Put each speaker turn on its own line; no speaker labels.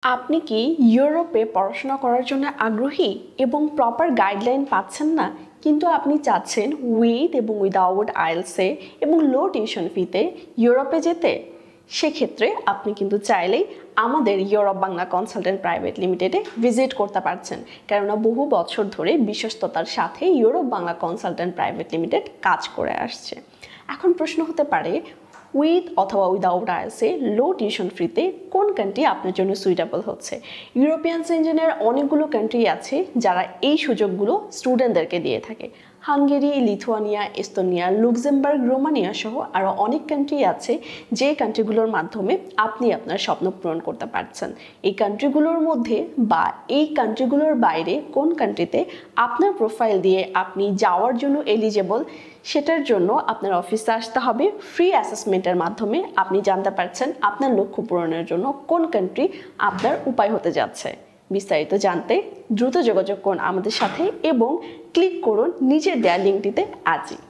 আপনি কি ইউরোপে পড়াশোনা করার জন্য আগ্রহী এবং প্রপার গাইডলাইন পাচ্ছেন না, কিন্তু আপনি চাচ্ছেন উইথ এবং উইদাউট আইএলসে এবং লো টিউশন ফিতে ইউরোপে যেতে? সেক্ষেত্রে আপনি কিন্তু চাইলেই আমাদের ইউরোপ বাংলা কনসালটেন্ট প্রাইভেট লিমিটেডে ভিজিট করতে পারছেন, কেননা বহু বছর ধরে বিশ্বস্ততার সাথে Europe Bangla consultant private limited কাজ করে আসছে। এখন প্রশ্ন হতে পারে, উইথ অথবা উইদাউট আইএলসে লো টিউশন ফ্রিতে কোন কান্ট্রি আপনার জন্য সুইটেবল হচ্ছে? ইউরোপিয়ান ইউনিয়নের অনেকগুলো কান্ট্রি আছে যারা এই সুযোগগুলো স্টুডেন্টদেরকে দিয়ে থাকে। Hungary, Lithuania, Estonia, Luxembourg, Romania সহ আরও অনেক কান্ট্রি আছে যে কান্ট্রিগুলোর মাধ্যমে আপনি আপনার স্বপ্ন পূরণ করতে পারছেন। এই কান্ট্রিগুলোর মধ্যে বা এই কান্ট্রিগুলোর বাইরে কোন কান্ট্রিতে আপনার প্রোফাইল দিয়ে আপনি যাওয়ার জন্য এলিজেবল, সেটার জন্য আপনার অফিসে আসতে হবে। ফ্রি অ্যাসেসমেন্টের মাধ্যমে আপনি জানতে পারছেন আপনার লক্ষ্য পূরণের জন্য কোন কান্ট্রি আপনার উপায় হতে যাচ্ছে। বিস্তারিত জানতে দ্রুত যোগাযোগ করুন আমাদের সাথে এবং ক্লিক করুন নিচের দেওয়া লিঙ্কটিতে আজই।